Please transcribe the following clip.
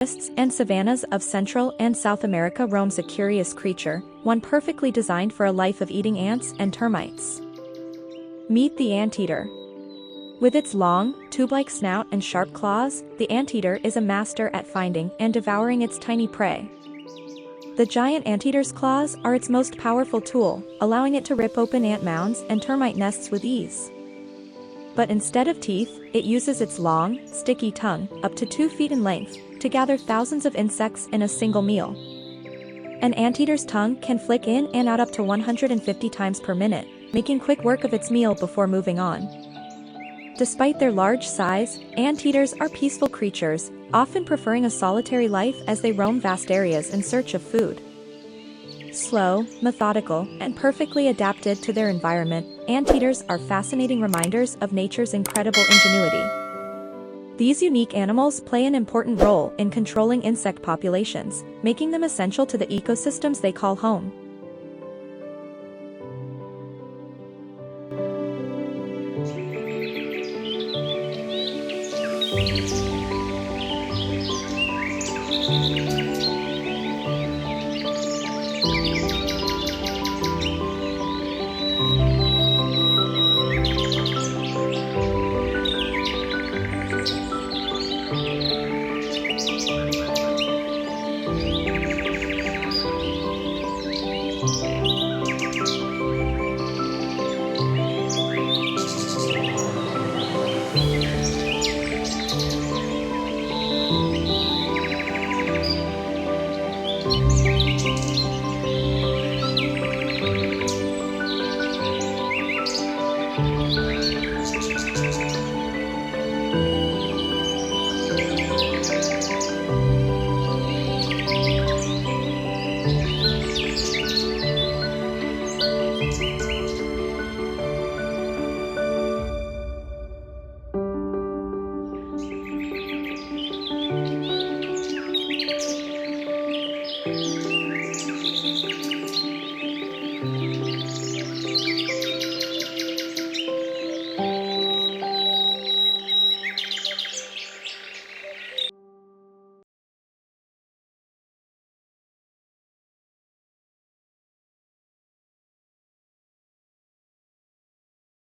Forests and savannas of Central and South America roams a curious creature, one perfectly designed for a life of eating ants and termites. Meet the anteater. With its long, tube-like snout and sharp claws, the anteater is a master at finding and devouring its tiny prey. The giant anteater's claws are its most powerful tool, allowing it to rip open ant mounds and termite nests with ease. But instead of teeth, it uses its long, sticky tongue, up to 2 feet in length, to gather thousands of insects in a single meal. An anteater's tongue can flick in and out up to 150 times per minute, making quick work of its meal before moving on. Despite their large size, anteaters are peaceful creatures, often preferring a solitary life as they roam vast areas in search of food. Slow, methodical, and perfectly adapted to their environment, anteaters are fascinating reminders of nature's incredible ingenuity. These unique animals play an important role in controlling insect populations, making them essential to the ecosystems they call home.